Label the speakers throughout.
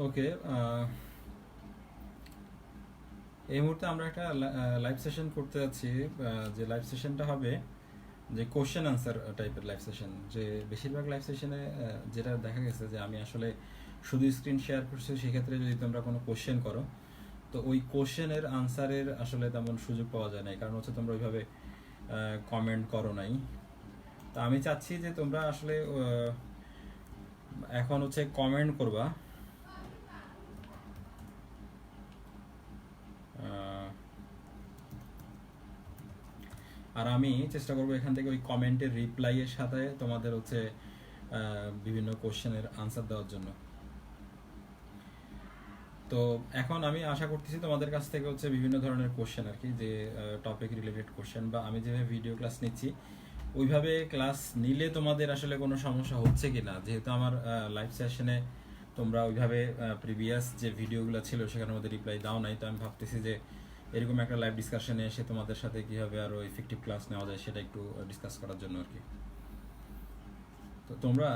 Speaker 1: ওকে, এই মুহূর্তে আমরা একটা লাইভ সেশন করতে যাচ্ছি। যে লাইভ সেশনটা হবে যে কোশ্চেন আনসার টাইপের লাইভ সেশন। যে বেশিরভাগ লাইভ সেশনে যেটা দেখা গেছে যে আমি আসলে শুধু স্ক্রিন শেয়ার করছি, সেক্ষেত্রে যদি তোমরা কোনো কোশ্চেন করো তো ওই কোশ্চেনের আনসারের আসলে তেমন সুযোগ পাওয়া যায় নাই, কারণ হচ্ছে তোমরা ওইভাবে কমেন্ট করো নাই। তো আমি চাচ্ছি যে তোমরা আসলে এখন হচ্ছে কমেন্ট করবা। আর আমি চেষ্টা করবো এখান থেকে ওই কমেন্টের রিপ্লাইয়ের সাথে তোমাদের হচ্ছে বিভিন্ন কোশ্চেনের আনসার দেওয়ার জন্য। তো এখন আমি আশা করতেছি তোমাদের কাছ থেকে হচ্ছে বিভিন্ন ধরনের কোশ্চেন আর কি, যে টপিক রিলেটেড কোশ্চেন, বা আমি যেভাবে ভিডিও ক্লাস নিচ্ছি ওইভাবে ক্লাস নিলে তোমাদের আসলে কোনো সমস্যা হচ্ছে কি না। যেহেতু আমার লাইভ সেশনে তোমরা ওইভাবে প্রিভিয়াস যে ভিডিওগুলো ছিল সেখানের মধ্যে রিপ্লাই দাও নাই, তো আমি ভাবতেছি যে এরকম একটা লাইভ ডিসকাশনে এসে তোমাদের সাথে কীভাবে আরও ইফেক্টিভ ক্লাস নেওয়া যায় সেটা একটু ডিসকাস করার জন্য আর কি। তো তোমরা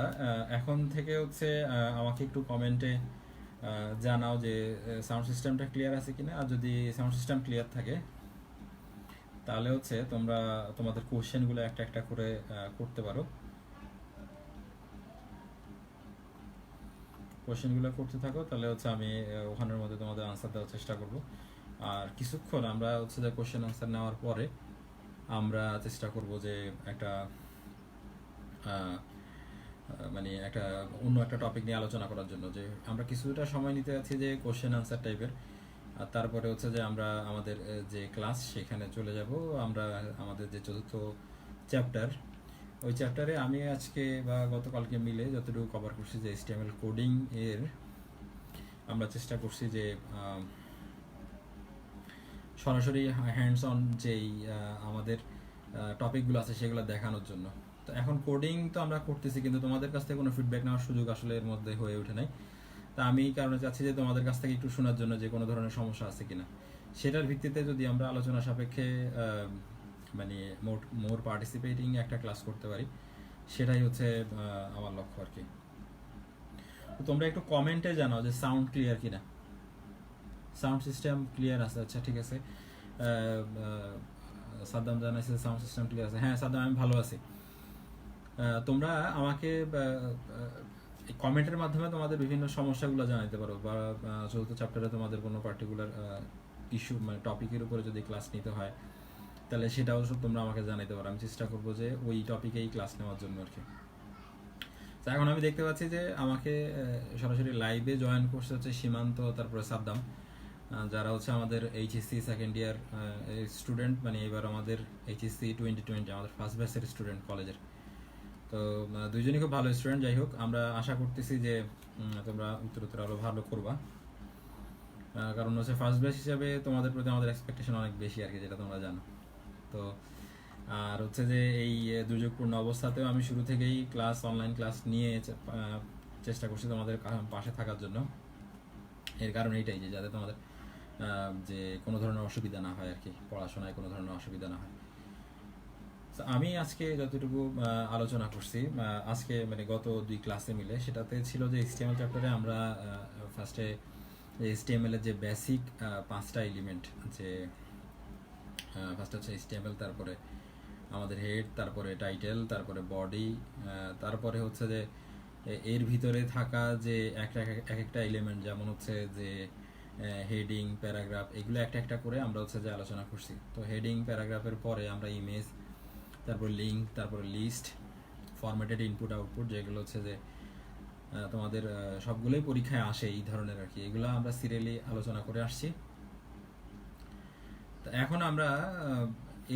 Speaker 1: এখন থেকে হচ্ছে আমাকে একটু কমেন্টে জানাও যে সাউন্ড সিস্টেমটা ক্লিয়ার আছে কিনা। আর যদি সাউন্ড সিস্টেম ক্লিয়ার থাকে তাহলে হচ্ছে তোমরা তোমাদের কোশ্চেনগুলো একটা একটা করে করতে পারো। কোশ্চেনগুলো করতে থাকো, তাহলে হচ্ছে আমি ওখানের মধ্যে তোমাদের আনসার দেওয়ার চেষ্টা করব। আর কিছুক্ষণ আমরা হচ্ছে যে কোশ্চেন আনসার নেওয়ার পরে আমরা চেষ্টা করব যে একটা মানে একটা অন্য একটা টপিক নিয়ে আলোচনা করার জন্য, যে আমরা কিছুটা সময় নিতে যাচ্ছি যে কোশ্চেন আনসার টাইপের। আর তারপরে হচ্ছে যে আমরা আমাদের যে ক্লাস সেখানে চলে যাব। আমরা আমাদের যে চতুর্থ চ্যাপ্টার, ওই চ্যাপ্টারে আমি আজকে বা গতকালকে মিলে যতটুকু কভার করছি যে HTML কোডিং এর, আমরা চেষ্টা করছি যে সরাসরি হ্যান্ডস অন যেই আমাদের টপিকগুলো আছে সেগুলো দেখানোর জন্য। তো এখন কোডিং তো আমরা করতেছি, কিন্তু তোমাদের কাছ থেকে কোনো ফিডব্যাক নেওয়ার সুযোগ আসলে এর মধ্যে হয়ে ওঠে নাই। তা আমি এই কারণে চাচ্ছি যে তোমাদের কাছ থেকে একটু শোনার জন্য যে কোনো ধরনের সমস্যা আছে কিনা, সেটার ভিত্তিতে যদি আমরা আলোচনা সাপেক্ষে মানে মোর পার্টিসিপেটিং একটা ক্লাস করতে পারি, সেটাই হচ্ছে আমার লক্ষ্য আর কি। তো তোমরা একটু কমেন্টে জানাও যে সাউন্ড ক্লিয়ার কিনা, সাউন্ড সিস্টেম ক্লিয়ার আছে। আচ্ছা ঠিক আছে, সাদ্দাম জানাইছে সাউন্ড সিস্টেম ক্লিয়ার আছে। হ্যাঁ সাদ্দাম, আমি ভালো আছি। তোমরা আমাকে কমেন্টের মাধ্যমে তোমাদের বিভিন্ন সমস্যাগুলো জানাতে পারো, বা চতুর্থ চ্যাপ্টারে তোমাদের কোনো পার্টিকুলার ইস্যু মানে টপিকের উপরে যদি ক্লাস নিতে হয় তাহলে সেটাও তোমরা আমাকে জানাতে পারো। আমি চেষ্টা করবো যে ওই টপিকেই ক্লাস নেওয়ার জন্য আর কি। তো এখন আমি দেখতে পাচ্ছি যে আমাকে সরাসরি লাইভে জয়েন করছে হচ্ছে সীমান্ত, তারপরে সাদ্দাম, যারা হচ্ছে আমাদের এইচএসসি সেকেন্ড ইয়ার স্টুডেন্ট, মানে এবার আমাদের এইচএসসি 2020 আমাদের ফার্স্ট ব্যাচের স্টুডেন্ট কলেজের। তো দুইজনই খুব ভালো স্টুডেন্ট। যাই হোক, আমরা আশা করতেছি যে তোমরা উত্তরোত্তর আরও ভালো করবা, কারণ হচ্ছে ফার্স্ট ব্যাচ হিসাবে তোমাদের প্রতি আমাদের এক্সপেকটেশন অনেক বেশি আর কি, যেটা তোমরা জানো। তো আর হচ্ছে যে এই দুর্যোগপূর্ণ অবস্থাতেও আমি শুরু থেকেই অনলাইন ক্লাস নিয়ে চেষ্টা করছি তোমাদের পাশে থাকার জন্য। এর কারণ এইটাই যে যাতে তোমাদের যে কোনো ধরনের অসুবিধা না হয় আর কি, পড়াশোনায় কোনো ধরনের অসুবিধা না হয়। আমি আজকে যতটুকু আলোচনা করছি আজকে মানে গত 2 ক্লাসে মিলে, সেটাতে ছিল যে HTML চ্যাপ্টারে আমরা ফার্স্টে HTML এর যে বেসিক 5টা এলিমেন্ট, যে ফার্স্ট হচ্ছে HTML, তারপরে আমাদের হেড, তারপরে টাইটেল, তারপরে বডি, তারপরে হচ্ছে যে এর ভিতরে থাকা যে একটা এলিমেন্ট, যেমন হচ্ছে যে হেডিং, প্যারাগ্রাফ, এগুলো একটা একটা করে আমরা হচ্ছে যে আলোচনা করছি। তো হেডিং প্যারাগ্রাফের পরে আমরা ইমেজ, তারপর লিঙ্ক, তারপর লিস্ট, ফরম্যাটেড ইনপুট আউটপুট, যেগুলো হচ্ছে যে তোমাদের সবগুলোই পরীক্ষায় আসে এই ধরনের আর কি, এগুলো আমরা সিরিয়ালি আলোচনা করে আসছি। তো এখন আমরা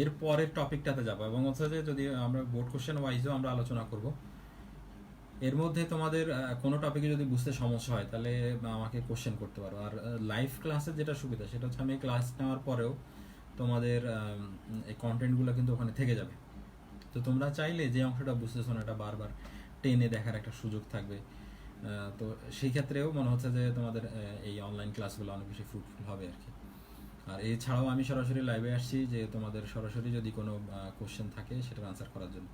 Speaker 1: এর পরের টপিকটাতে যাবো, এবং হচ্ছে যে যদি আমরা বোর্ড কোশ্চেন ওয়াইজও আমরা আলোচনা করব। এর মধ্যে তোমাদের কোনো টপিকে যদি বুঝতে সমস্যা হয় তাহলে আমাকে কোশ্চেন করতে পারো। আর লাইভ ক্লাসের যেটা সুবিধা সেটা হচ্ছে আমি ক্লাস নেওয়ার পরেও তোমাদের এই কন্টেন্টগুলো কিন্তু ওখানে থেকে যাবে। তো তোমরা চাইলে যে অংশটা বুঝতেছো না এটা বারবার টেনে দেখার একটা সুযোগ থাকবে। তো সেই ক্ষেত্রেও মনে হচ্ছে যে তোমাদের এই অনলাইন ক্লাসগুলো অনেক বেশি ফ্রুটফুল হবে আর কি। আর এছাড়াও আমি সরাসরি লাইভে আসছি যে তোমাদের সরাসরি যদি কোনো কোশ্চেন থাকে সেটার আনসার করার জন্য।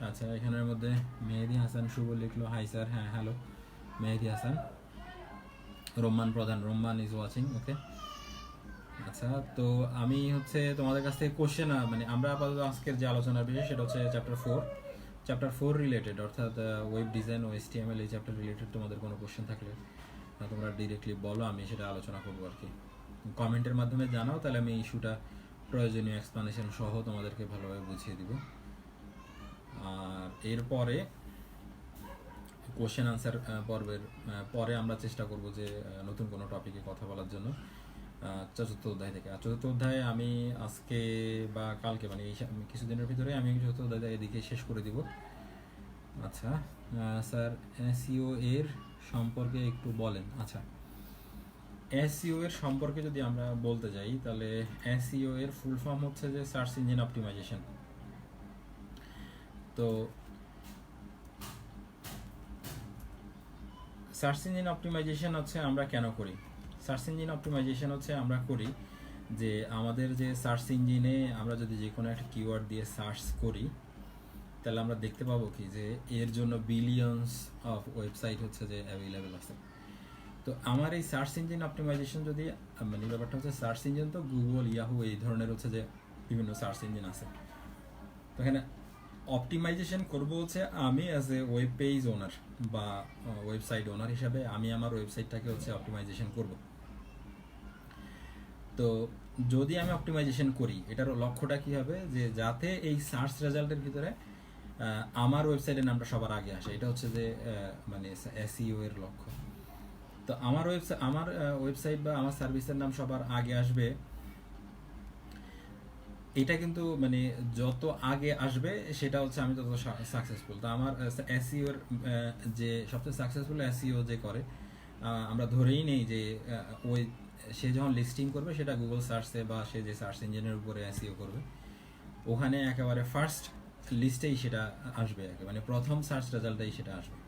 Speaker 1: আচ্ছা, এখানের মধ্যে মেহেদি হাসান শুভ লিখলো হাই স্যার। হ্যাঁ হ্যালো, মেহেদি হাসান, রোমান প্রধান, রোমান ইজ ওয়াচিং, ওকে। আচ্ছা, তো আমি হচ্ছে তোমাদের কাছ থেকে কোশ্চেন, মানে আমরা আপাতত আজকের যে আলোচনার বিষয় সেটা হচ্ছে চ্যাপ্টার 4 রিলেটেড, অর্থাৎ ওয়েব ডিজাইন ও HTML এই চ্যাপ্টার রিলেটেড তোমাদের কোনো কোশ্চেন থাকলে তোমরা ডিরেক্টলি বলো, আমি সেটা আলোচনা করবো আর কি। কমেন্টের মাধ্যমে জানাও, তাহলে আমি ইস্যুটা প্রয়োজনীয় এক্সপ্লানেশন সহ তোমাদেরকে ভালোভাবে বুঝিয়ে দিব। আর এরপরে কোশ্চেন আনসার পর্বের পরে আমরা চেষ্টা করব যে নতুন কোনো টপিকে কথা বলার জন্য চতুর্থ অধ্যায় থেকে। আর চতুর্থ অধ্যায়ে আমি আজকে বা কালকে, মানে এই কিছুদিনের ভিতরে আমি চতুর্থ অধ্যায় এদিকে শেষ করে দিব। আচ্ছা স্যার, SEO এর সম্পর্কে একটু বলেন। আচ্ছা, SEO এর সম্পর্কে যদি আমরা বলতে যাই, তাহলে SEO এর ফুল ফর্ম হচ্ছে যে সার্চ ইঞ্জিন অপটিমাইজেশন। তো সার্চ ইঞ্জিন অপটিমাইজেশন হচ্ছে আমরা কেন করি? সার্চ ইঞ্জিন অপটিমাইজেশন হচ্ছে আমরা করি যে আমাদের যে সার্চ ইঞ্জিনে আমরা যদি যে কোনো একটা কিওয়ার্ড দিয়ে সার্চ করি, তাহলে আমরা দেখতে পাবো কি যে এর জন্য বিলিয়নস অফ ওয়েবসাইট হচ্ছে যে অ্যাভেলেবেল আছে। তো আমার এই সার্চ ইঞ্জিন অপটিমাইজেশন যদি, মানে ব্যাপারটা হচ্ছে সার্চ ইঞ্জিন তো গুগল, ইয়াহু এই ধরনের হচ্ছে যে বিভিন্ন সার্চ ইঞ্জিন আছে। তো এখানে অপটিমাইজেশন করবো হচ্ছে আমি অ্যাজ এ ওয়েব পেজ ওনার বা ওয়েবসাইট ওনার হিসাবে আমি আমার ওয়েবসাইটটাকে হচ্ছে অপটিমাইজেশন করব। তো যদি আমি অপটিমাইজেশন করি, এটার লক্ষ্যটা কি হবে, যে যাতে এই সার্চ রেজাল্টের ভিতরে আমার ওয়েবসাইটের নামটা সবার আগে আসে, এটা হচ্ছে যে মানে SEO এর লক্ষ্য। তো আমার ওয়েবসাইট বা আমার সার্ভিসের নাম সবার আগে আসবে, এটা কিন্তু মানে যত আগে আসবে সেটা হচ্ছে আমি তত সাকসেসফুল। তো আমার SEO এর যে সবচেয়ে সাকসেসফুল SEO যে করে, আমরা ধরেই নেই যে ওই সে যখন লিস্টিং করবে সেটা গুগল সার্চে বা সে যে সার্চ ইঞ্জিনের উপরে SEO করবে, ওখানে একেবারে ফার্স্ট লিস্টেই সেটা আসবে, মানে প্রথম সার্চ রেজাল্টেই সেটা আসবে।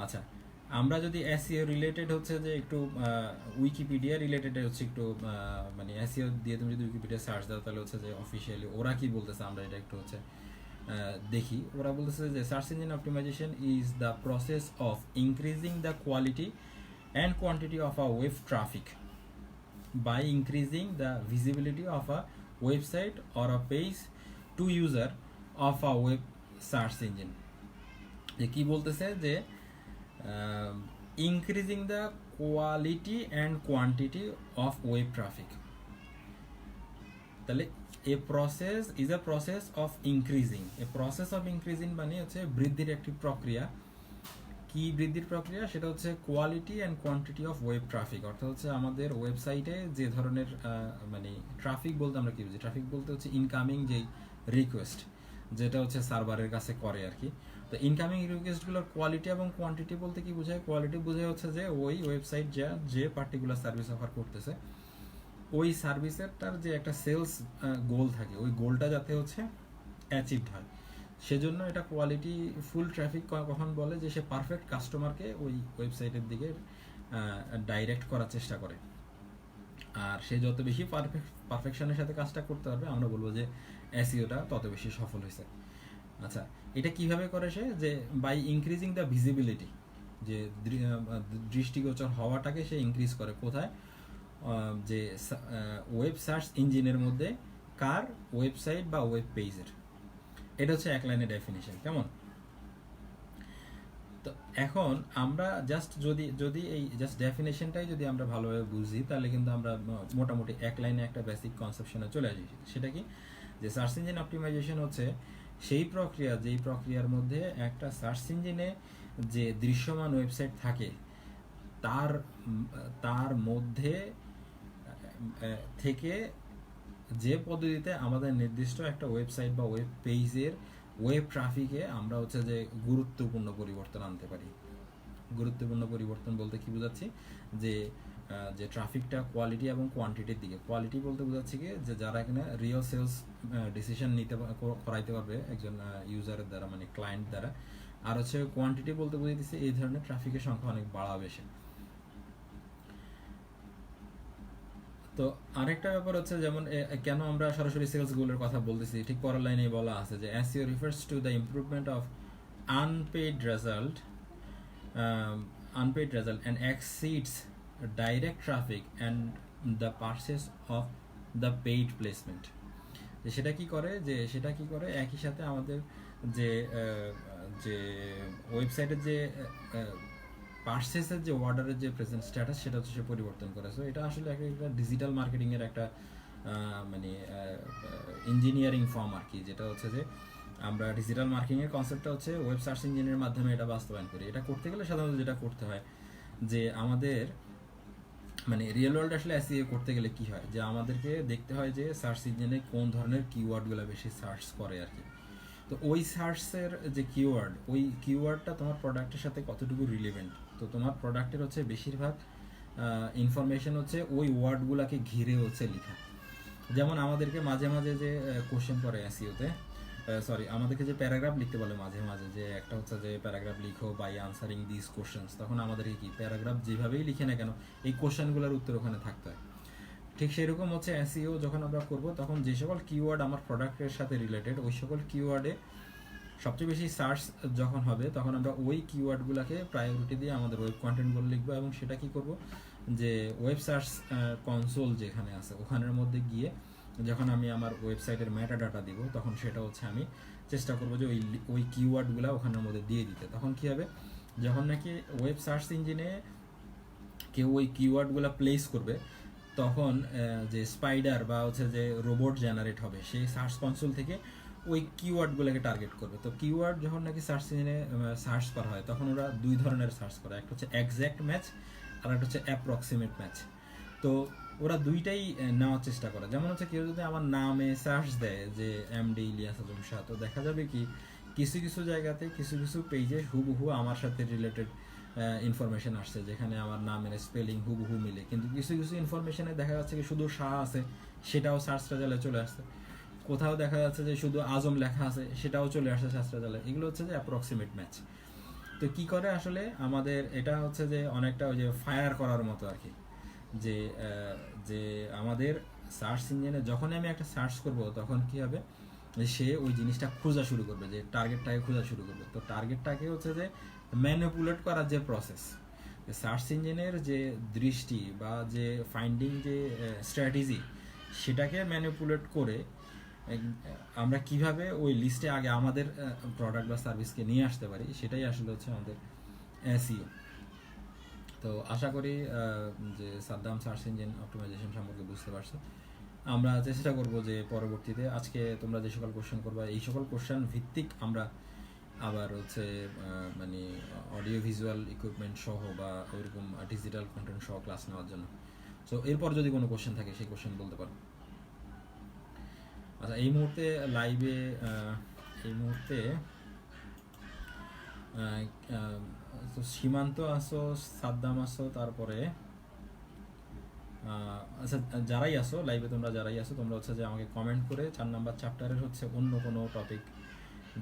Speaker 1: আচ্ছা, আমরা যদি SEO রিলেটেড হচ্ছে যে একটু উইকিপিডিয়া রিলেটেড হচ্ছে একটু মানে SEO দিয়ে তুমি যদি উইকিপিডিয়া সার্চ দাও, তাহলে হচ্ছে যে অফিসিয়ালি ওরা কি বলতেছে আমরা এটা একটু হচ্ছে দেখি। ওরা বলতেছে যে search engine optimisation is the process of increasing the quality and quantity of a web traffic by increasing the visibility of a website or a page to user of a web search engine। যে কি বলতেছে যে increasing the quality and quantity of web traffic, তাহলে a process is a process of increasing মানে হচ্ছে বৃদ্ধির একটি প্রক্রিয়া। কি বৃদ্ধির প্রক্রিয়া? সেটা হচ্ছে quality and quantity of web traffic, অর্থাৎ হচ্ছে আমাদের ওয়েবসাইটে যে ধরনের মানে ট্রাফিক বলতে আমরা কি বুঝি? ট্রাফিক বলতে হচ্ছে ইনকামিং যেই রিকোয়েস্ট, যেটা হচ্ছে সার্ভারের কাছে করে আর কি। তো ইনকামিং রিকোয়েস্টগুলোর কোয়ালিটি এবং কোয়ান্টিটি বলতে কি বোঝায়? কোয়ালিটি বোঝায় হচ্ছে যে ওই ওয়েবসাইট যে পার্টিকুলার সার্ভিস অফার করতেছে, ওই সার্ভিসেরটার যে একটা সেলস গোল থাকে, ওই গোলটা যাতে হচ্ছে অ্যাচিভড হয়, সেজন্য এটা কোয়ালিটি ফুল ট্রাফিক কখন বলে? যে সে পারফেক্ট কাস্টমারকে ওই ওয়েবসাইটের দিকে ডাইরেক্ট করার চেষ্টা করে। আর সে যত বেশি পারফেকশনের সাথে কাজটা করতে পারবে, আমরা বলবো যে SEOটা তত বেশি সফল হয়েছে। আচ্ছা, এটা কিভাবে করে সে? যে বাই ইনক্রিজিং দ্য ভিজিবিলিটি, যে দৃষ্টিগোচর হওয়াটাকে সে ইনক্রিজ করে। কোথায়? যে ওয়েব সার্চ ইঞ্জিনের মধ্যে, কার? ওয়েবসাইট বা ওয়েব পেজের। এটা হচ্ছে এক লাইনের ডেফিনিশন, কেমন? তো এখন আমরা জাস্ট যদি এই জাস্ট ডেফিনেশনটাই যদি আমরা ভালোভাবে বুঝি, তাহলে কিন্তু আমরা মোটামুটি এক লাইনে একটা বেসিক কনসেপশনে চলে আসি। সেটা কি? যে সার্চ ইঞ্জিন অপটিমাইজেশন হচ্ছে সেই প্রক্রিয়া, যেই প্রক্রিয়ার মধ্যে একটা সার্চ ইঞ্জিনে যে দৃশ্যমান ওয়েবসাইট থাকে, তার মধ্যে থেকে যে পদ্ধতিতে আমাদের নির্দিষ্ট একটা ওয়েবসাইট বা ওয়েব পেজের ওয়েব ট্রাফিকে আমরা হচ্ছে যে গুরুত্বপূর্ণ পরিবর্তন আনতে পারি। গুরুত্বপূর্ণ পরিবর্তন বলতে কি বোঝাচ্ছি? যে ট্রাফিকটা কোয়ালিটি এবং কোয়ান্টিটির দিকে। কোয়ালিটি বলতে বোঝাচ্ছি কি? যে যারা এখানে রিয়েল সেলস ডিসিশন করাইতে পারবে একজন ইউজারের দ্বারা, মানে ক্লায়েন্ট দ্বারা। আর হচ্ছে কোয়ান্টিটি বলতে বুঝাইতেছে এই ধরনের ট্রাফিকের সংখ্যা অনেক বাড়াবে সে। তো আরেকটা ব্যাপার হচ্ছে, যেমন কেন আমরা সরাসরি সেলস গোলের কথা বলতেছি, ঠিক পরের লাইনেই বলা আছে যে SEO refers to the improvement of unpaid result unpaid result and exceeds direct traffic and the purchase of the paid placement. যে সেটা কি করে একই সাথে আমাদের যে যে ওয়েবসাইটের যে পারচেসের যে অর্ডারের যে প্রেজেন্ট স্ট্যাটাস সেটা হচ্ছে সে পরিবর্তন করে। সো এটা আসলে একটা ডিজিটাল মার্কেটিংয়ের একটা মানে ইঞ্জিনিয়ারিং ফর্ম আর কি, যেটা হচ্ছে যে আমরা ডিজিটাল মার্কেটিংয়ের কনসেপ্টটা হচ্ছে ওয়েব সার্চ ইঞ্জিনের মাধ্যমে এটা বাস্তবায়ন করি। এটা করতে গেলে সাধারণত যেটা করতে হয় যে আমাদের মানে রিয়েল ওয়ার্ল্ড আসলে এসইও করতে গেলে কি হয় যে আমাদেরকে দেখতে হয় যে সার্চ ইঞ্জিনে কোন ধরনের কিওয়ার্ডগুলো বেশি সার্চ করে আর কি। তো ওই সার্চের যে কিওয়ার্ড, ওই কিওয়ার্ডটা তোমার প্রোডাক্টের সাথে কতটুকু রিলেভেন্ট। তো তোমার প্রোডাক্টের হচ্ছে বেশিরভাগ ইনফরমেশন হচ্ছে ওই ওয়ার্ডগুলোকে ঘিরে হচ্ছে লেখা। যেমন আমাদেরকে মাঝে মাঝে যে কোশ্চেন করে এসইওতে, আমাদেরকে যে প্যারাগ্রাফ লিখতে বলে মাঝে মাঝে, যে একটা হচ্ছে যে প্যারাগ্রাফ লিখো বাই আনসারিং দিস কোশ্চেন্স, তখন আমাদেরকে কি প্যারাগ্রাফ যেভাবেই লিখে না কেন এই কোশ্চেনগুলোর উত্তর ওখানে থাকতে হয়। ঠিক সেরকম হচ্ছে এসইও যখন আমরা করব তখন যে সকল কিওয়ার্ড আমার প্রোডাক্টের সাথে রিলেটেড, ওই সকল কিওয়ার্ডে সবচেয়ে বেশি সার্চ যখন হবে তখন আমরা ওই কিওয়ার্ডগুলোকে প্রায়োরিটি দিয়ে আমাদের ওয়েব কন্টেন্টগুলো লিখবো। এবং সেটা কি করব যে ওয়েব সার্চ কনসোল যেখানে আছে ওখানের মধ্যে গিয়ে যখন আমি আমার ওয়েবসাইটের মেটা ডাটা দিব তখন সেটা হচ্ছে আমি চেষ্টা করবো যে ওই কিওয়ার্ডগুলো ওখানের মধ্যে দিয়ে দিতে। তখন কি হবে, যখন নাকি ওয়েব সার্চ ইঞ্জিনে কেউ ওই কিওয়ার্ডগুলো প্লেস করবে তখন যে স্পাইডার বা হচ্ছে যে রোবট জেনারেট হবে সেই সার্চ কনসোল থেকে ওই কিওয়ার্ডগুলোকে টার্গেট করবে। তো কিওয়ার্ড যখন নাকি সার্চ ইঞ্জিনে সার্চ করা হয় তখন ওরা দুই ধরনের সার্চ করে, একটা হচ্ছে এক্স্যাক্ট ম্যাচ আর একটা হচ্ছে অ্যাপ্রক্সিমেট ম্যাচ। তো ওরা দুইটাই নেওয়ার চেষ্টা করে। যেমন হচ্ছে কেউ যদি আমার নামে সার্চ দেয় যে এমডি ইলিয়াস আজম শাহ, তো দেখা যাবে কি কিছু কিছু জায়গাতে কিছু কিছু পেজে হুবহু আমার সাথে রিলেটেড ইনফরমেশন আসছে, যেখানে আমার নামের স্পেলিং হুবহু মিলে, কিন্তু কিছু কিছু ইনফরমেশনে দেখা যাচ্ছে কি শুধু শাহ আছে, সেটাও সার্চ রেজাল্টে চলে আসছে। কোথাও দেখা যাচ্ছে যে শুধু আজম লেখা আছে, সেটাও চলে আসছে সার্চ রেজাল্টে। এগুলো হচ্ছে যে অ্যাপ্রক্সিমেট ম্যাচ। তো কি করে আসলে আমাদের এটা হচ্ছে যে অনেকটা ওই যে ফায়ার করার মতো আর কি, যে যে আমাদের সার্চ ইঞ্জিনে যখনই আমি একটা সার্চ করব তখন কি হবে, সে ওই জিনিসটা খোঁজা শুরু করবে, যে টার্গেটটাকে খোঁজা শুরু করবে। তো টার্গেটটাকে হচ্ছে যে ম্যানিপুলেট করার যে প্রসেস, সার্চ ইঞ্জিনের যে দৃষ্টি বা যে ফাইন্ডিং যে স্ট্র্যাটেজি, সেটাকে ম্যানিপুলেট করে আমরা কিভাবে ওই লিস্টে আগে আমাদের প্রোডাক্ট বা সার্ভিসকে নিয়ে আসতে পারি, সেটাই আসলে হচ্ছে আমাদের এসইও। তো আশা করি যে সাদ্দাম সার্চ ইঞ্জিন অপটিমাইজেশন সম্পর্কে বুঝতে পারছো। আমরা চেষ্টা করব যে পরবর্তীতে আজকে তোমরা যে সকল কোশ্চেন করবা এই সকল কোশ্চেন ভিত্তিক আমরা আবার হচ্ছে মানে অডিও ভিজুয়াল ইকুইপমেন্ট সহ বা ওইরকম ডিজিটাল কন্টেন্ট সহ ক্লাস নেওয়ার জন্য। সো এরপর যদি কোনো কোশ্চেন থাকে সেই কোশ্চেন বলতে পারো। আচ্ছা, এই মুহূর্তে লাইভে তো সীমান্ত আসো, সাদ্দাম আসো, তারপরে আচ্ছা যারাই আসো লাইভে, তোমরা যারাই আসো তোমরা হচ্ছে যে আমাকে কমেন্ট করে 4 নাম্বার চ্যাপ্টারের হচ্ছে অন্য কোনো টপিক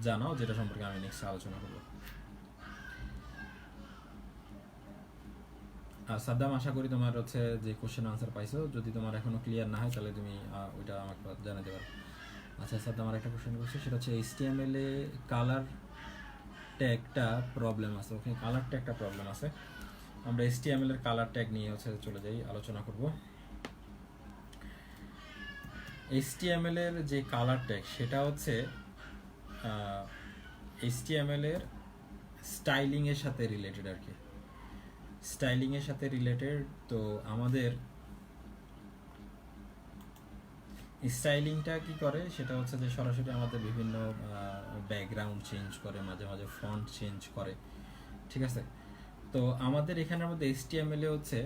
Speaker 1: জানাও যেটা সম্পর্কে আমি নেক্সট আলোচনা করবো। আর সাদ্দাম, আশা করি তোমার হচ্ছে যে কোশ্চেন আনসার পাইছো, যদি তোমার এখনো ক্লিয়ার না হয় তাহলে তুমি ওইটা আমাকে জানাতে পারো। আচ্ছা সাদ্দাম, আমার একটা কোশ্চেন করছে, সেটা হচ্ছে HTML এ কালার ট্যাগটা প্রবলেম আছে। ওকে, কালার ট্যাগটা প্রবলেম আছে। আমরা HTML এর কালার ট্যাগ নিয়ে হচ্ছে চলে যাই, আলোচনা করব। HTML এর যে কালার ট্যাগ সেটা হচ্ছে HTML এর স্টাইলিং এর সাথে রিলেটেড আর কি, স্টাইলিং এর সাথে রিলেটেড। তো আমাদের স্টাইলিংটা কি করে সেটা হচ্ছে যে সরাসরি আমাদের বিভিন্ন ব্যাকগ্রাউন্ড চেঞ্জ করে, মাঝে মাঝে ফন্ট চেঞ্জ করে, ঠিক আছে। তো আমাদের এখানের মধ্যে HTML এ হচ্ছে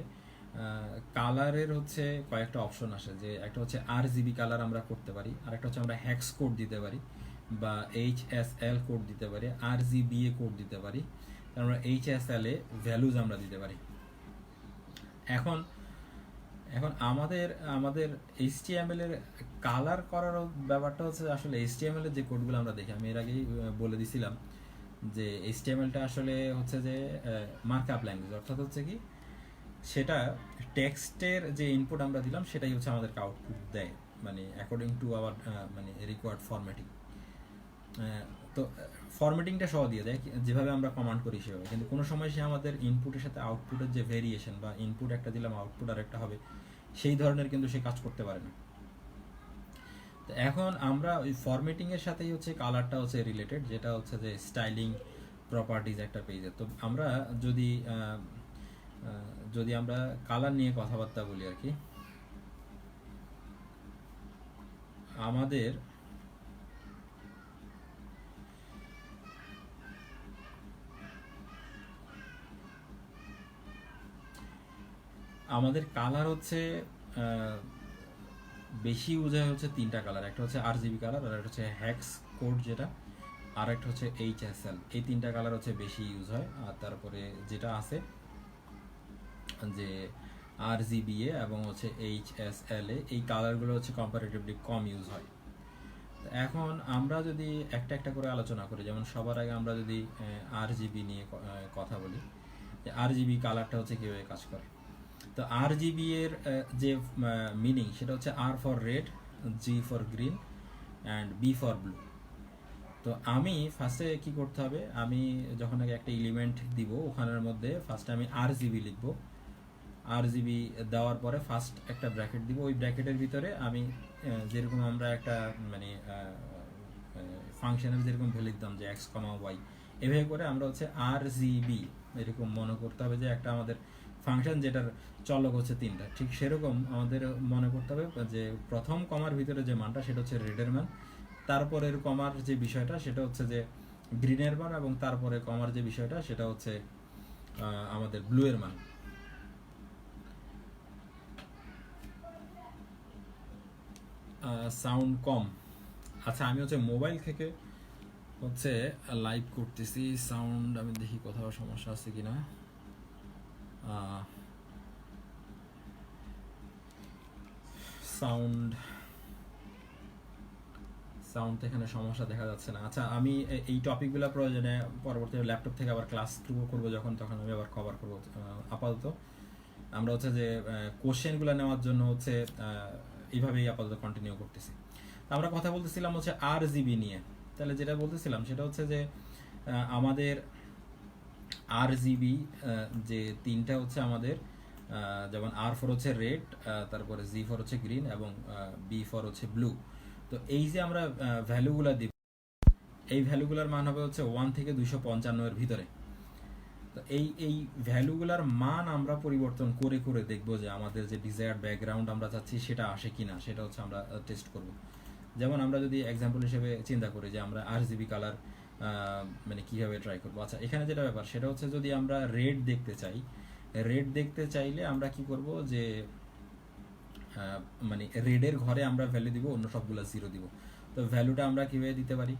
Speaker 1: কালারের হচ্ছে কয়েকটা অপশন আসে, যে একটা হচ্ছে RGB কালার আমরা করতে পারি, আর একটা হচ্ছে আমরা হ্যাক্স কোড দিতে পারি বা HSL কোড দিতে পারি, RGBA কোড দিতে পারি, আমরা HSL এ ভ্যালুজ আমরা দিতে পারি। এখন আমাদের HTML এর কালার করার ব্যাপারটা হচ্ছে আসলে HTML এর যে কোডগুলো আমরা দেখি, আমি এর আগেই বলে দিছিলাম যে HTML-টা আসলে হচ্ছে যে মার্কআপ ল্যাঙ্গুয়েজ, অর্থাৎ হচ্ছে কি সেটা টেক্সটের যে ইনপুট আমরা দিলাম সেটাই হচ্ছে আমাদেরকে আউটপুট দেয়, মানে অ্যাকর্ডিং টু আওয়ার মানে রিকোয়ার্ড ফরম্যাটিং। তো ফরম্যাটিংটা সহ দিয়ে দেয় যেভাবে আমরা কমান্ড করি সেভাবে, কিন্তু কোনো সময় সে আমাদের ইনপুটের সাথে আউটপুটের যে ভেরিয়েশন বা ইনপুট একটা দিলাম আউটপুট আর একটা হবে সেই ধরনের কিন্তু সে কাজ করতে পারে না। তো এখন আমরা ওই ফরম্যাটিংয়ের সাথেই হচ্ছে কালারটা হচ্ছে রিলেটেড, যেটা হচ্ছে যে স্টাইলিং প্রপার্টিজ একটা পেজে। তো আমরা যদি যদি আমরা কালার নিয়ে কথাবার্তা বলি আর কি, আমাদের আমাদের কালার হচ্ছে বেশি ইউজ হয় হচ্ছে তিনটা কালার, একটা হচ্ছে RGB কালার, আর একটা হচ্ছে হ্যাক্স কোড যেটা, আর একটা হচ্ছে HSL। এই তিনটা কালার হচ্ছে বেশি ইউজ হয়। আর তারপরে যেটা আছে যে RGBA এবং হচ্ছে HSLA, এই কালারগুলো হচ্ছে কম্পারেটিভলি কম ইউজ হয়। এখন আমরা যদি একটা একটা করে আলোচনা করি, যেমন সবার আগে আমরা যদি RGB নিয়ে কথা বলি, যে RGB কালারটা হচ্ছে কীভাবে কাজ করে। তো RGB এর যে মিনিং সেটা হচ্ছে R for red, G for green and B for blue. তো আমি ফার্স্টে কি করতে হবে, আমি যখন আগে একটা এলিমেন্ট দিব ওখানের মধ্যে ফার্স্টে আমি RGB লিখব। RGB দেওয়ার পরে ফার্স্ট একটা ব্র্যাকেট দিব, ওই ব্র্যাকেটের ভিতরে আমি যেরকম আমরা একটা মানে ফাংশনের যেরকম ভ্যালু দিতাম যে x, y, এভাবে করে আমরা হচ্ছে RGB এরকম মনে করতে হবে যে একটা আমাদের ফাংশন যেটার চলক হচ্ছে তিনটা। ঠিক সেরকম আমাদের মনে করতে হবে যে প্রথম কমার ভিতরে যে মানটা সেটা হচ্ছে রেডের মান, তারপরের কমার যে বিষয়টা সেটা হচ্ছে যে গ্রিনের মান, এবং তারপরে কমার যে বিষয়টা সেটা হচ্ছে আমাদের ব্লু এর মান। সাউন্ড কম। আচ্ছা, আমি হচ্ছে মোবাইল থেকে হচ্ছে লাইভ করতেছি, সাউন্ড আমি দেখি কোথাও সমস্যা আছে কিনা। সাউন্ড সাউন্ড এখানে সমস্যা দেখা যাচ্ছে না। আচ্ছা, আমি এই টপিকগুলো প্রয়োজনে পরবর্তী ল্যাপটপ থেকে আবার ক্লাস করবো যখন, তখন আমি আবার কভার করবো। আপাতত আমরা হচ্ছে যে কোশ্চেনগুলো নেওয়ার জন্য হচ্ছে এইভাবেই আপাতত কন্টিনিউ করতেছি। আমরা কথা বলতেছিলাম হচ্ছে RGB নিয়ে। তাহলে যেটা বলতেছিলাম সেটা হচ্ছে যে আমাদের RGB যে তিনটা হচ্ছে আমাদের, যেমন R ফর হচ্ছে রেড, তারপরে G ফর হচ্ছে গ্রিন এবং B ফর হচ্ছে ব্লু। তো এই যে আমরা ভ্যালুগুলো দিব, এই ভ্যালুগুলোর মান হবে হচ্ছে 1 থেকে 255 এর ভিতরে। তো এই ভ্যালুগুলোর মান আমরা পরিবর্তন করে করে দেখবো যে আমাদের যে ডিজায়ার্ড ব্যাকগ্রাউন্ড আমরা চাচ্ছি সেটা আসে কিনা, সেটা হচ্ছে আমরা টেস্ট করব। যেমন আমরা যদি এক্সাম্পল হিসেবে চিন্তা করি যে আমরা RGB কালার মানে কীভাবে ট্রাই করবো। আচ্ছা, এখানে যেটা ব্যাপার সেটা হচ্ছে যদি আমরা রেড দেখতে চাই, রেড দেখতে চাইলে আমরা কি করব যে মানে রেডের ঘরে আমরা ভ্যালু দিব, অন্য সবগুলো 0 দিব। তো ভ্যালুটা আমরা কীভাবে দিতে পারি,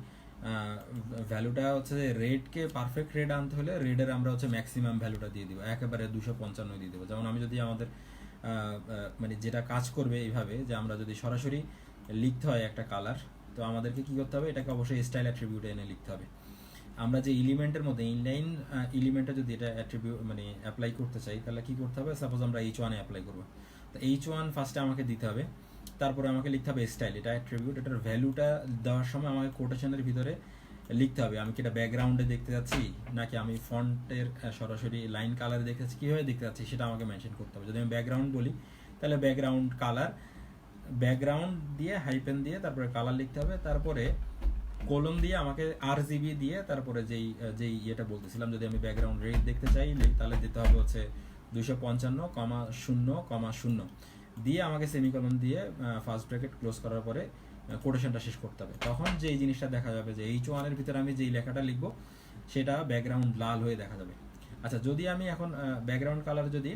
Speaker 1: ভ্যালুটা হচ্ছে যে রেডকে পারফেক্ট রেড আনতে হলে রেডের আমরা হচ্ছে ম্যাক্সিমাম ভ্যালুটা দিয়ে দিব, একেবারে 255 দিয়ে দেবো। যেমন আমি যদি আমাদের মানে যেটা কাজ করবে এইভাবে যে আমরা যদি সরাসরি লিখতে হয় একটা কালার, তো আমাদেরকে কি করতে হবে, এটাকে অবশ্যই স্টাইল অ্যাট্রিবিউটে এনে লিখতে হবে। আমরা যে এলিমেন্টের মধ্যে ইনলাইন এলিমেন্টে যদি এটা অ্যাট্রিবিউট মানে অ্যাপ্লাই করতে চাই, তাহলে কি করতে হবে, সাপোজ আমরা H1 এ অ্যাপ্লাই করবো, তো H1 ফার্স্টে আমাকে দিতে হবে, তারপরে আমাকে লিখতে হবে স্টাইল, এটা অ্যাট্রিবিউট, এটার ভ্যালুটা দেওয়ার সময় আমাকে কোটেশনের ভিতরে লিখতে হবে আমি কি এটা ব্যাকগ্রাউন্ডে দেখতে যাচ্ছি নাকি আমি ফন্টের সরাসরি লাইন কালারে দেখতে যাচ্ছি, কীভাবে দেখতে যাচ্ছি সেটা আমাকে মেনশন করতে হবে। যদি আমি ব্যাকগ্রাউন্ড বলি তাহলে ব্যাকগ্রাউন্ড কালার, ব্যাকগ্রাউন্ড দিয়ে হাইপেন দিয়ে তারপরে কালার লিখতে হবে, তারপরে কোলন দিয়ে আমাকে RGB দিয়ে তারপরে যেই ইয়েটা বলতেছিলাম, যদি আমি ব্যাকগ্রাউন্ড রেড দেখতে চাই তাহলে দিতে হবে হচ্ছে 255,0,0 দিয়ে আমাকে সেমিকোলন দিয়ে ফার্স্ট ব্র্যাকেট ক্লোজ করার পরে কোটেশনটা শেষ করতে হবে। তখন যেই জিনিসটা দেখা যাবে যে H1 এর ভিতরে আমি যেই লেখাটা লিখবো সেটা ব্যাকগ্রাউন্ড লাল হয়ে দেখা যাবে। আচ্ছা, যদি আমি এখন ব্যাকগ্রাউন্ড কালার যদি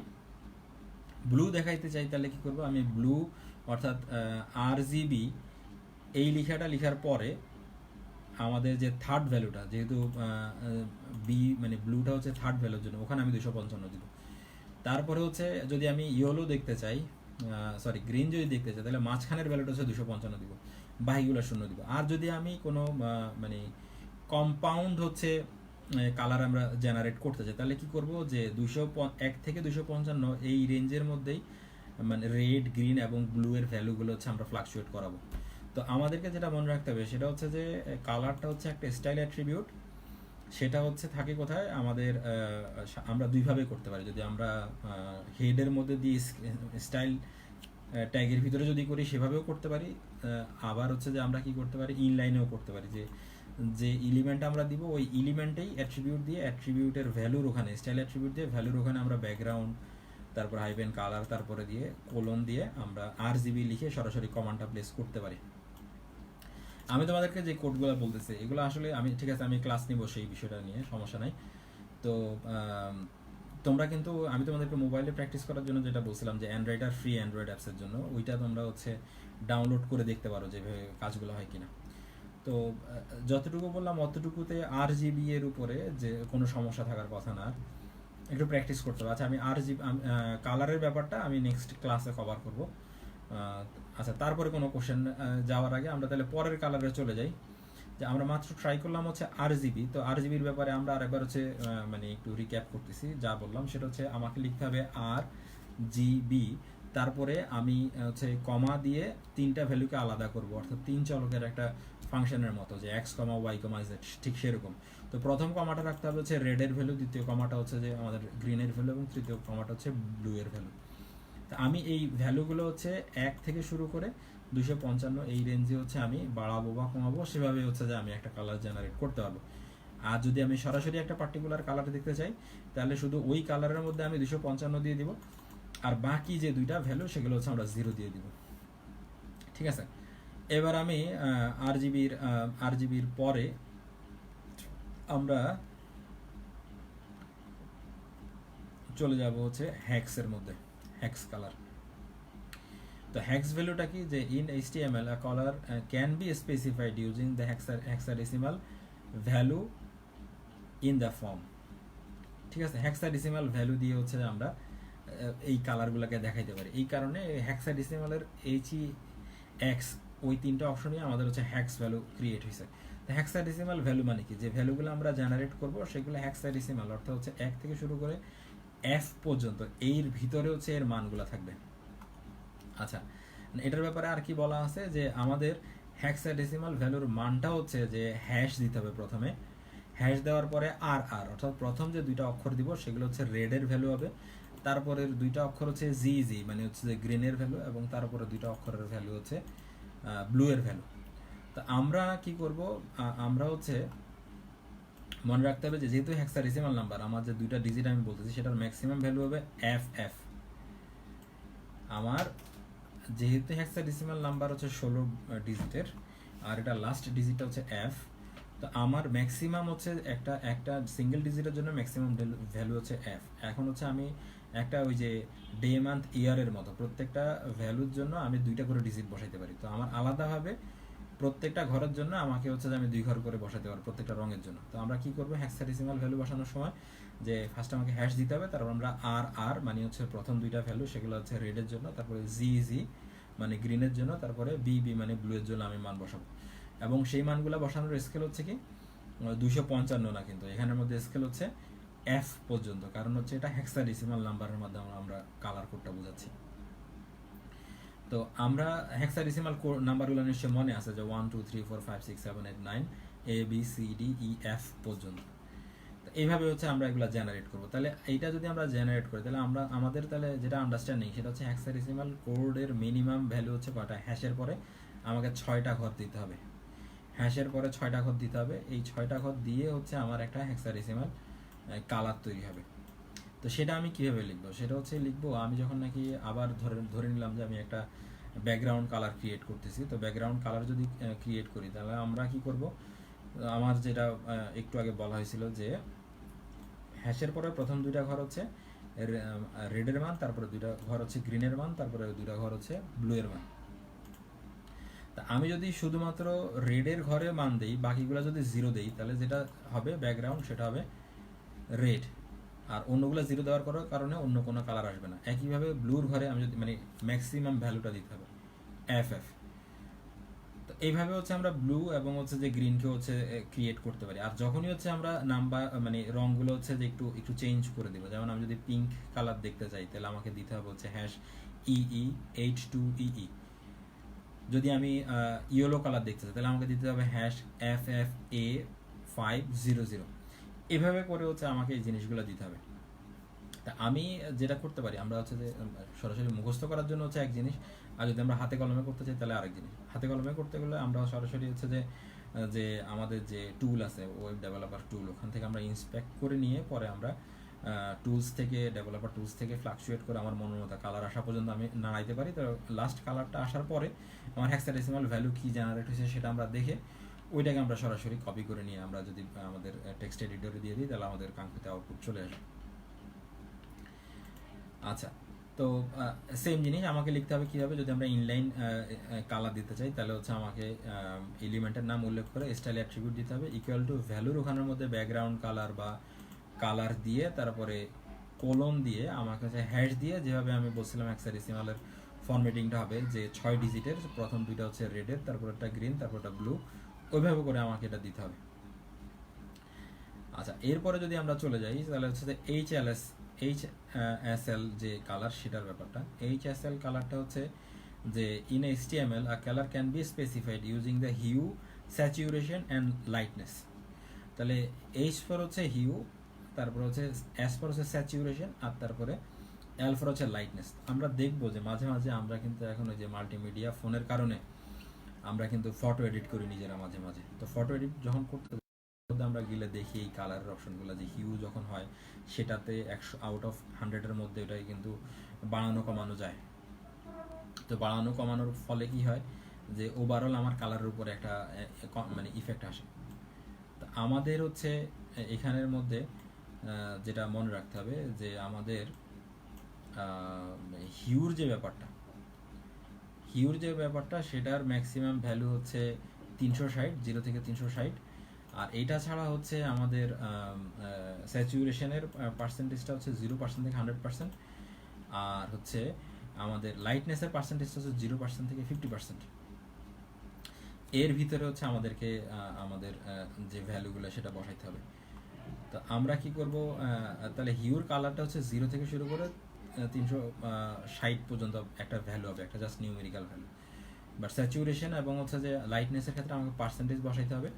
Speaker 1: ব্লু দেখাইতে চাই তাহলে কি করব, আমি ব্লু অর্থাৎ RGB এই লেখাটা লেখার পরে আমাদের যে থার্ড ভ্যালুটা, যেহেতু বি মানে ব্লুটা হচ্ছে থার্ড ভ্যালুর জন্য, ওখানে আমি 255 দিব। তারপরে হচ্ছে যদি আমি ইয়েলো দেখতে চাই, সরি গ্রিন যদি দেখতে চাই, তাহলে মাঝখানের ভ্যালুটা হচ্ছে 255 দিব, বাকিগুলো 0 দিব। আর যদি আমি কোনো মানে কম্পাউন্ড হচ্ছে কালার আমরা জেনারেট করতে চাই, তাহলে কি করব যে 201 থেকে 255 এই রেঞ্জের মধ্যেই মানে রেড, গ্রিন এবং ব্লু এর ভ্যালুগুলো হচ্ছে আমরা ফ্লাকচুয়েট করাবো। তো আমাদেরকে যেটা মনে রাখতে হবে সেটা হচ্ছে যে কালারটা হচ্ছে একটা স্টাইল অ্যাট্রিবিউট, সেটা হচ্ছে থাকে কোথায় আমাদের আমরা দুইভাবে করতে পারি। যদি আমরা হেডের মধ্যে দিয়ে স্টাইল ট্যাগের ভিতরে যদি করি সেভাবেও করতে পারি, আবার হচ্ছে যে আমরা কি করতে পারি ইনলাইনেও করতে পারি, যে যে এলিমেন্ট আমরা দিব ওই এলিমেন্টেই অ্যাট্রিবিউট দিয়ে অ্যাট্রিবিউটের ভ্যালুর ওখানে স্টাইল অ্যাট্রিবিউট দিয়ে ভ্যালুর ওখানে আমরা ব্যাকগ্রাউন্ড তারপর হাইফেন কালার তারপরে দিয়ে কোলন দিয়ে আমরা RGB লিখে সরাসরি কমান্ডটা প্লেস করতে পারি। আমি তোমাদেরকে যে কোডগুলো বলতেছি এগুলো আসলে আমি ঠিক আছে আমি ক্লাস নিব সেই বিষয়টা নিয়ে, সমস্যা নাই। তো তোমরা কিন্তু আমি তোমাদেরকে মোবাইলে প্র্যাকটিস করার জন্য যেটা বলছিলাম যে অ্যান্ড্রয়েড আর ফ্রি অ্যান্ড্রয়েড অ্যাপসের জন্য ওইটা তোমরা হচ্ছে ডাউনলোড করে দেখতে পারো যেভাবে কাজগুলো হয় কিনা। তো যতটুকু বললাম অতটুকুতে RGB এর উপরে যে কোনো সমস্যা থাকার কথা না, একটু প্র্যাকটিস করতে হবে। আচ্ছা আমি RGB কালারের ব্যাপারটা আমি নেক্সট ক্লাসে কভার করব। আচ্ছা তারপরে কোনো কোশ্চেন যাওয়ার আগে আমরা তাহলে পরের কালারে চলে যাই। যে আমরা মাত্র ট্রাই করলাম হচ্ছে RGB, তো RGBর ব্যাপারে আমরা আরেকবার হচ্ছে মানে একটু রিক্যাপ করতেছি। যা বললাম সেটা হচ্ছে আমাকে লিখতে হবে RGB, তারপরে আমি হচ্ছে কমা দিয়ে তিনটা ভ্যালুকে আলাদা করব, অর্থাৎ তিন চলকের একটা ফাংশনের মতো যে x, y, z, ঠিক সেরকম। তো প্রথম কমাটা রাখতে হবে হচ্ছে রেডের ভ্যালু, দ্বিতীয় কমাটা হচ্ছে যে আমাদের গ্রিনের ভ্যালু এবং তৃতীয় কমাটা হচ্ছে ব্লু এর ভ্যালু। তো আমি এই ভ্যালুগুলো হচ্ছে 1 থেকে শুরু করে 255 এই রেঞ্জে হচ্ছে আমি বাড়াবো বা কমাবো, সেভাবে হচ্ছে যে আমি একটা কালার জেনারেট করতে পারবো। আর যদি আমি সরাসরি একটা পার্টিকুলার কালার দেখতে চাই তাহলে শুধু ওই কালারের মধ্যে আমি 255 দিয়ে দিব, আর বাকি যে দুইটা ভ্যালু সেগুলো হচ্ছে আমরা 0 দিয়ে দিব। ঠিক আছে, এবার আমি RGBর পরে আমরা চলে যাব হচ্ছে হ্যাক্সের মধ্যে, হ্যাক্স কালার। তো হ্যাক্স ভ্যালুটা কি, যে in HTML a color can be specified using the hexadecimal value in the form। ঠিক আছে, হ্যাক্সাডেসিমাল ভ্যালু দিয়ে হচ্ছে আমরা এই কালারগুলোকে দেখাইতে পারি। এই কারণে হ্যাক্সাডেসিমালের HEX ওই তিনটা অপশনই আমাদের হচ্ছে হ্যাক্স ভ্যালু ক্রিয়েট হয়েছে। তো হ্যাক্সাডেসিমাল ভ্যালু মানে কি, যে ভ্যালুগুলো আমরা জেনারেট করব সেগুলো হ্যাক্সাডেসিমাল, অর্থাৎ হচ্ছে 1 থেকে শুরু করে F পর্যন্ত এর ভিতরে হচ্ছে এর মানগুলো থাকবে। আচ্ছা এটার ব্যাপারে আর কি বলা আছে, যে আমাদের হ্যাক্সাডেসিমাল ভ্যালুর মানটা হচ্ছে যে হ্যাশ দিতে হবে প্রথমে, হ্যাশ দেওয়ার পরে আর অর্থাৎ প্রথম যে দুইটা অক্ষর দিব সেগুলো হচ্ছে রেডের ভ্যালু হবে, তারপরের দুইটা অক্ষর হচ্ছে জি মানে হচ্ছে যে গ্রিনের ভ্যালু, এবং তারপরে দুইটা অক্ষরের ভ্যালু হচ্ছে ব্লু এর ভ্যালু। তো আমরা কি করব, আমরা হচ্ছে মনে রাখতে হবে যে যেহেতু হেক্সাডেসিমাল নাম্বার আমার যে দুইটা ডিজিট আমি বলতেছি সেটার ম্যাক্সিমাম ভ্যালু হবে FF। আমার যেহেতু হেক্সাডেসিমাল নাম্বার হচ্ছে 16 ডিজিটের আর এটা লাস্ট ডিজিটটা হচ্ছে F, তো আমার ম্যাক্সিমাম হচ্ছে একটা সিঙ্গেল ডিজিটের জন্য ম্যাক্সিমাম ভ্যালু হচ্ছে F। এখন হচ্ছে আমি একটা ওই যে ডে মান্থ ইয়ারের মতো প্রত্যেকটা ভ্যালুর জন্য আমি দুইটা করে ডিজিট বসাইতে পারি। তো আমার আলাদাভাবে প্রত্যেকটা ঘরের জন্য আমাকে হচ্ছে যে আমি 2 ঘর করে বসাতে পারবো প্রত্যেকটা রঙের জন্য। তো আমরা কি করবো, হেক্সাডেসিমাল ভ্যালু বসানোর সময় যে ফার্স্ট আমাকে হ্যাশ দিতে হবে, তারপর আমরা আর মানে হচ্ছে প্রথম দুইটা ভ্যালু সেগুলো হচ্ছে রেডের জন্য, তারপরে জি মানে গ্রিনের জন্য, তারপরে বি মানে ব্লু এর জন্য আমি মান বসাবো। এবং সেই মানগুলো বসানোর স্কেল হচ্ছে কি 255 না, কিন্তু এখানের মধ্যে স্কেল হচ্ছে F পর্যন্ত, কারণ হচ্ছে এটা হেক্সাডেসিমাল নাম্বারের মাধ্যমে আমরা কালার কোডটা বোঝাচ্ছি। তো আমরা হেক্সাডেসিমাল নাম্বারগুলো নিশ্চয়ই মনে আছে যে 1 2 3 4 5 6 7 8 9 ABCDEF পর্যন্ত। তো এইভাবে হচ্ছে আমরা এগুলো জেনারেট করব। তাহলে এইটা যদি আমরা জেনারেট করি তাহলে আমরা আমাদের তাহলে যেটা আন্ডারস্ট্যান্ডিং সেটা হচ্ছে হেক্সাডেসিমাল কোডের মিনিমাম ভ্যালু হচ্ছে কয়টা, হ্যাশের পরে আমাকে 6টা ঘর দিতে হবে, হ্যাশের পরে 6টা ঘর দিতে হবে। এই 6টা ঘর দিয়ে হচ্ছে আমার একটা হেক্সাডেসিমাল কালার তৈরি হবে। তো সেটা আমি কিভাবে লিখবো, সেটা হচ্ছে লিখবো আমি যখন নাকি আবার ধরে নিলাম যে আমি একটা ব্যাকগ্রাউন্ড কালার ক্রিয়েট করতেছি। তো ব্যাকগ্রাউন্ড কালার যদি ক্রিয়েট করি তাহলে আমরা কি করব, আমার যেটা একটু আগে বলা হয়েছিল যে হ্যাশের পরে প্রথম দুইটা ঘর হচ্ছে রেডের মান, তারপরে দুইটা ঘর হচ্ছে গ্রিনের মান, তারপরে দুইটা ঘর হচ্ছে ব্লু এর মান। তা আমি যদি শুধুমাত্র রেডের ঘরে মান দেই, বাকিগুলো যদি 0 দেই তাহলে যেটা হবে ব্যাকগ্রাউন্ড সেটা হবে রেড, আর অন্যগুলো 0 দেওয়ার কারণে অন্য কোনো কালার আসবে না। একইভাবে ব্লুর ঘরে আমি যদি মানে ম্যাক্সিমাম ভ্যালুটা দিতে হবে FF। তো এইভাবে হচ্ছে আমরা ব্লু এবং হচ্ছে যে গ্রিনকে হচ্ছে ক্রিয়েট করতে পারি। আর যখনই হচ্ছে আমরা নাম্বার মানে রঙগুলো হচ্ছে যে একটু একটু চেঞ্জ করে দেবো, যেমন আমি যদি পিঙ্ক কালার দেখতে চাই তাহলে আমাকে দিতে হবে হচ্ছে #EEH2EE। যদি আমি ইয়েলো কালার দেখতে চাই তাহলে আমাকে দিতে হবে #FFA500। এভাবে করে হচ্ছে আমাকে এই জিনিসগুলো দিতে হবে। তা আমি যেটা করতে পারি, আমরা হচ্ছে যে সরাসরি মুখস্থ করার জন্য হচ্ছে এক জিনিস, আর যদি আমরা হাতে কলমে করতে চাই তাহলে আরেক জিনিস। হাতে কলমে করতে গেলে আমরা সরাসরি হচ্ছে যে যে আমাদের যে টুল আছে ওয়েব ডেভেলপার টুল, ওখান থেকে আমরা ইন্সপেক্ট করে নিয়ে পরে আমরা টুলস থেকে ডেভেলপার টুলস থেকে ফ্লাকচুয়েট করে আমার মনের মতো কালার আসা পর্যন্ত আমি নাড়াইতে পারি। তো লাস্ট কালারটা আসার পরে আমার হেক্সাডেসিমাল ভ্যালু কি জেনারেট হয়েছে সেটা আমরা দেখে ওইটাকে আমরা সরাসরি কপি করে নিয়ে আমরা যদি আমাদের টেক্সট এডিটরে দিয়ে দিই তাহলে আমাদের কাঙ্ক্ষিত আউটপুট চলে আসে। আচ্ছা, তো সেম জিনিস আমাকে লিখতে হবে কীভাবে, যদি আমরা ইনলাইন কালার দিতে চাই তাহলে হচ্ছে আমাকে এলিমেন্টের নাম উল্লেখ করে স্টাইল অ্যাট্রিবিউট দিতে হবে, ইকুয়াল টু ভ্যালুর ওখানের মধ্যে ব্যাকগ্রাউন্ড কালার বা কালার দিয়ে তারপরে কোলন দিয়ে আমাকে হচ্ছে হ্যাশ দিয়ে, যেভাবে আমি বলছিলাম হেক্সাডেসিমালের ফরম্যাটিংটা হবে যে 6 ডিজিটের, প্রথম দুইটা হচ্ছে রেডের, তারপর একটা গ্রিন, তারপর একটা ব্লু, ওইভাবে করে আমাকে এটা দিতে হবে। আচ্ছা, এরপরে যদি আমরা চলে যাই তাহলে হচ্ছে যে HSL যে কালার সেটার ব্যাপারটা। HSL কালারটা হচ্ছে যে in HTML a color can be specified using the hue, saturation and lightness। তাহলে H ফর হচ্ছে হিউ, তারপর হচ্ছে S ফর হচ্ছে স্যাচুরেশন, আর তারপরে L ফর হচ্ছে লাইটনেস। আমরা দেখবো যে মাঝে মাঝে আমরা কিন্তু এখন ওই যে মাল্টিমিডিয়া ফোনের কারণে আমরা কিন্তু ফটো এডিট করি নিজেরা মাঝে মাঝে। তো ফটো এডিট যখন করতে আমরা গেলে দেখি এই কালারের অপশনগুলো যে হিউ যখন হয় সেটাতে 100 আউট অফ 100-এর মধ্যে ওটাই কিন্তু বাড়ানো কমানো যায়। তো বাড়ানো কমানোর ফলে কি হয় যে ওভারঅল আমার কালারের উপরে একটা মানে ইফেক্ট আসে। তো আমাদের হচ্ছে এখানের মধ্যে যেটা মনে রাখতে হবে যে আমাদের হিউর যে ব্যাপারটা সেটার ম্যাক্সিমাম ভ্যালু হচ্ছে 360, 0 থেকে 360। আর এইটা ছাড়া হচ্ছে আমাদের স্যাচুরেশনের পার্সেন্টেজটা হচ্ছে 0% থেকে 100%, আর হচ্ছে আমাদের লাইটনেসের পার্সেন্টেজটা হচ্ছে 0% থেকে 50%। এর ভিতরে হচ্ছে আমাদেরকে আমাদের যে ভ্যালুগুলো সেটা বসাইতে হবে। তো আমরা কি করব, তাহলে হিউর কালারটা হচ্ছে 0 থেকে শুরু করে 360 পর্যন্ত একটা ভ্যালু হবে, একটা just numerical value. But saturation এবং হচ্ছে যে লাইটনেসের ক্ষেত্রে আমাকে পার্সেন্টেজ বসাইতে হবে।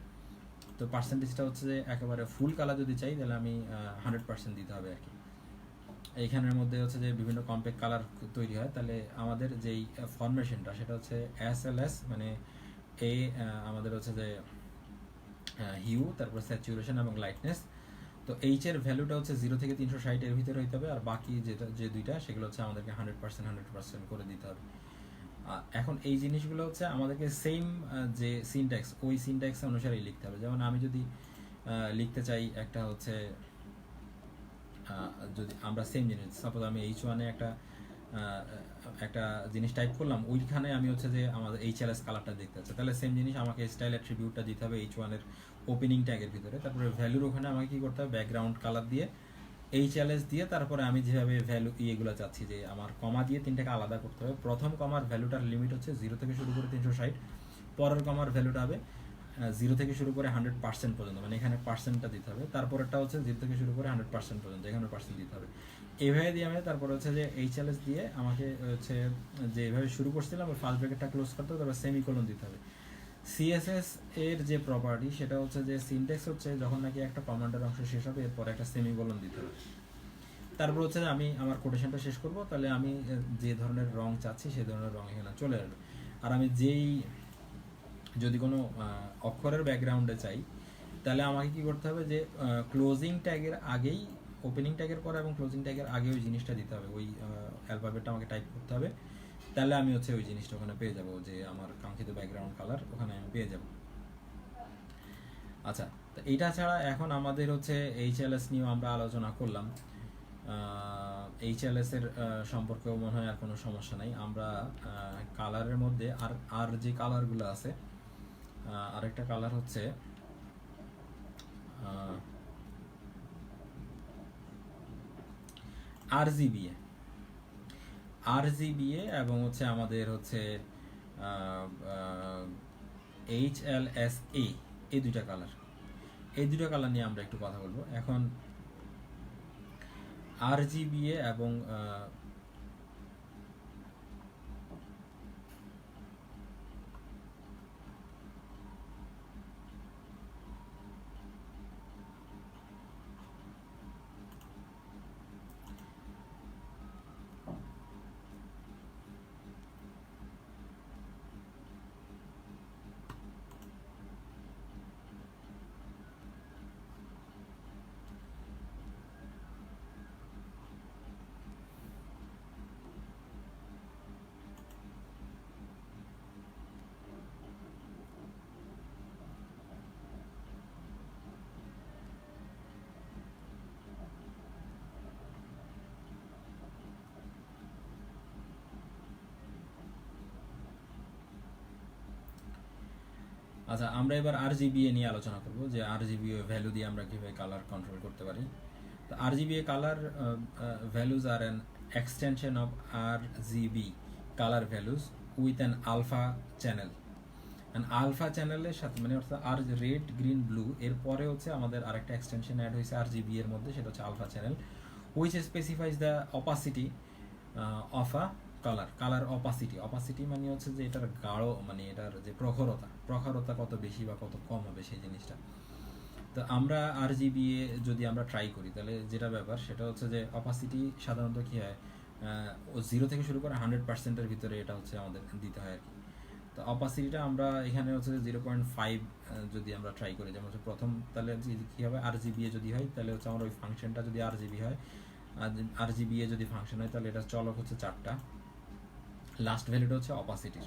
Speaker 1: তো পার্সেন্টেজটা হচ্ছে যে একেবারে ফুল কালার যদি চাই তাহলে আমি 100% দিতে হবে আর কি। এইখানের মধ্যে হচ্ছে যে বিভিন্ন কম্প্যাক্ট কালার তৈরি হয়, তাহলে আমাদের যেই ফরমেশনটা সেটা হচ্ছে SLS, মানে আমাদের হচ্ছে যে হিউ, তারপর স্যাচুরেশন এবং লাইটনেস। তো এইচ এর ভ্যালুটা হচ্ছে 0 থেকে 360 এর ভিতরে হইতে হবে, আর বাকি যে দুইটা সেগুলো হচ্ছে আমাদেরকে 100% করে দিতে হবে। এখন এই জিনিসগুলো হচ্ছে আমাদেরকে সেম যে সিনট্যাক্স, ওই সিনট্যাক্স অনুসারেই লিখতে হবে। যেমন আমি যদি লিখতে চাই একটা হচ্ছে যদি আমরা সেম জিনিস, সাপোজ আমি H1-এ একটা জিনিস টাইপ করলাম, ওইখানে আমি হচ্ছে যে আমাদের HLS কালারটা দেখতে হচ্ছে, তাহলে সেম জিনিস আমাকে স্টাইল অ্যাট্রিবিউটটা দিতে হবে H1-এর ওপেনিং ট্যাগের ভিতরে। তারপরে ভ্যালুর ওখানে আমাকে কি করতে হবে, ব্যাকগ্রাউন্ড কালার দিয়ে HLS দিয়ে, তারপরে আমি যেভাবে ভ্যালু ইয়েগুলো চাচ্ছি যে আমার কমা দিয়ে তিনটাকে আলাদা করতে হবে। প্রথম কমার ভ্যালুটার লিমিট হচ্ছে 0 থেকে শুরু করে 360, পরের কমার ভ্যালুটা হবে 0 থেকে শুরু করে 100% পর্যন্ত, মানে এখানে পার্সেন্টটা দিতে হবে। তারপরেরটা হচ্ছে 0 থেকে শুরু করে 100% পর্যন্ত, এখানে পার্সেন্ট দিতে হবে। এইভাবে দিয়ে আমি তারপরে হচ্ছে যে HLS দিয়ে আমাকে হচ্ছে যে এভাবে শুরু করছিলাম ওই ফার্স্ট ব্র্যাকেটটা ক্লোজ করতে হবে, তারপর সেমিকোলন দিতে হবে। CSS এর যে প্রপার্টি সেটা হচ্ছে যে সিনট্যাক্স হচ্ছে যখন নাকি একটা কমান্ডের অংশ শেষ হবে এরপর একটা সেমিকোলন দিতে হবে। তারপর হচ্ছে যে আমি আমার কোটেশনটা শেষ করব, তাহলে আমি যে ধরনের রং চাচ্ছি সেই ধরনের রং এখানে চলে আসবে। আর আমি যদি কোনো অক্ষরের ব্যাকগ্রাউন্ডে চাই তাহলে আমাকে কি করতে হবে যে ক্লোজিং ট্যাগের আগেই, ওপেনিং ট্যাগের পরে এবং ক্লোজিং ট্যাগের আগে ওই জিনিসটা দিতে হবে, ওই অ্যালফাবেটটা আমাকে টাইপ করতে হবে। তাহলে আমি হচ্ছে ওই জিনিসটা ওখানে পেয়ে যাব, যে আমার কাঙ্ক্ষিত ব্যাকগ্রাউন্ড কালার ওখানে আমি পেয়ে যাব। আচ্ছা, তো এইটা ছাড়া এখন আমাদের হচ্ছে HLS নিয়েও আমরা আলোচনা করলাম। HLS এর সম্পর্কেও মনে হয় আর কোনো সমস্যা নাই। আমরা কালারের মধ্যে আর যে কালারগুলো আছে, আরেকটা কালার হচ্ছে RGBA এবং হচ্ছে আমাদের হচ্ছে HLSA, এই দুইটা কালার নিয়ে আমরা একটু কথা বলবো এখন। RGBA এবং আচ্ছা, আমরা এবার RGBA নিয়ে আলোচনা করব যে RGBA ভ্যালু দিয়ে আমরা কিভাবে কালার কন্ট্রোল করতে পারি। তো RGBA colour values are an extension of RGB colour values with an alpha channel. And alpha চ্যানেলের সাথে মানে অর্থাৎ আর রেড গ্রিন ব্লু এরপরে হচ্ছে আমাদের আরেকটা এক্সটেনশন অ্যাড হয়েছে RGBA এর মধ্যে, সেটা হচ্ছে alpha channel, which specifies the opacity of a colour. Colour opacity মানে হচ্ছে যে এটার গাঢ় মানে এটার যে প্রখরতা কত বেশি বা কত কম হবে সেই জিনিসটা। তো আমরা RGBA যদি আমরা ট্রাই করি তাহলে যেটা ব্যাপার সেটা হচ্ছে যে অপাসিটি সাধারণত কী হয়, 0 থেকে শুরু করে 100%-এর ভিতরে এটা হচ্ছে আমাদের দিতে হয় আর কি। তো অপাসিটিটা আমরা এখানে হচ্ছে 0.5 যদি আমরা ট্রাই করি, যেমন হচ্ছে প্রথম, তাহলে কী হবে, RGBA যদি হয় তাহলে হচ্ছে আমার ওই ফাংশনটা যদি RGB হয়, RGBA যদি ফাংশন হয় তাহলে এটা চলক হচ্ছে 4টা, লাস্ট ভ্যালুটা হচ্ছে অপাসিটির।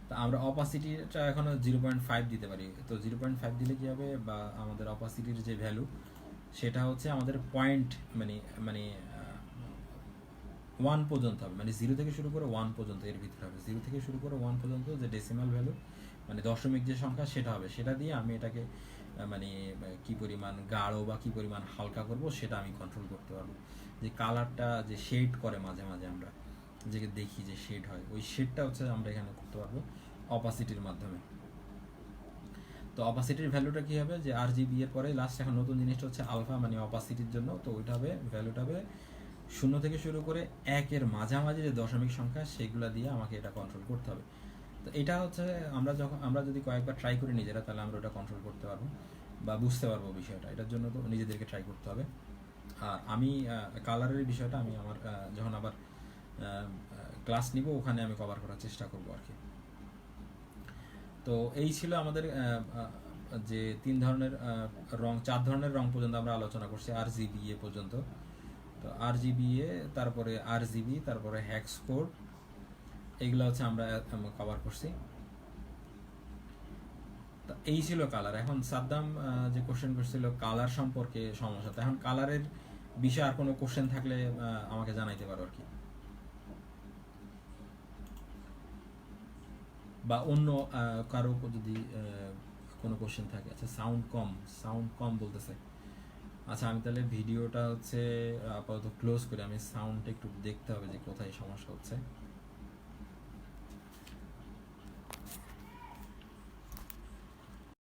Speaker 1: তো আমরা অপাসিটিটা এখন 0.5 দিতে পারি। তো 0.5 দিলে কী হবে, বা আমাদের অপাসিটির যে ভ্যালু সেটা হচ্ছে আমাদের পয়েন্ট মানে মানে 1 পর্যন্ত হবে, মানে 0 থেকে শুরু করে 1 পর্যন্ত এর ভিতরে হবে। 0 থেকে শুরু করে 1 পর্যন্ত যে ডেসিমাল ভ্যালু মানে দশমিক যে সংখ্যা সেটা হবে, সেটা দিয়ে আমি এটাকে মানে কি পরিমাণ গাঢ় বা কি পরিমাণ হালকা করব সেটা আমি কন্ট্রোল করতে পারবো। যে কালারটা যে শেড করে মাঝে মাঝে আমরা যে দেখি যে শেড হয়, ওই শেডটা হচ্ছে আমরা এখানে করতে পারবো অপাসিটির মাধ্যমে। তো অপাসিটির ভ্যালুটা কী হবে, যে RGB এর পরে লাস্ট এখন নতুন জিনিসটা হচ্ছে আলফা মানে অপাসিটির জন্য। তো ওইটা হবে ভ্যালুটা হবে 0 থেকে শুরু করে 1-এর মাঝামাঝি যে দশমিক সংখ্যা সেগুলো দিয়ে আমাকে এটা কন্ট্রোল করতে হবে। তো এটা হচ্ছে আমরা যদি কয়েকবার ট্রাই করি নিজেরা, তাহলে আমরা ওটা কন্ট্রোল করতে পারবো বা বুঝতে পারবো বিষয়টা। এটার জন্য তো নিজেদেরকে ট্রাই করতে হবে। আর আমি কালারের বিষয়টা আমি আমার যখন আবার ক্লাস নিব ওখানে আমি কভার করার চেষ্টা করবো আর কি। তো এই ছিল আমাদের যে 3 ধরনের রং, 4 ধরনের রং পর্যন্ত আমরা আলোচনা করছি RGBA পর্যন্ত। তো RGBA, তারপরে RGB, তারপরে হেক্স কোড, এইগুলো হচ্ছে আমরা কভার করছি। তো এই ছিল কালার। এখন সাদ্দাম যে কোশ্চেন করছিল কালার সম্পর্কে সমস্যা, তো এখন কালারের বিষয়ে আর কোনো কোশ্চেন থাকলে আমাকে জানাইতে পারো আর কি, বা অন্য কারো যদি কোনো কোশ্চেন থাকে। আচ্ছা, সাউন্ড কম বলতেছে। আচ্ছা, আমি তাহলে ভিডিওটা হচ্ছে আপাতত ক্লোজ করি, আমি সাউন্ডটা একটু দেখতে হবে যে কোথায় সমস্যা হচ্ছে।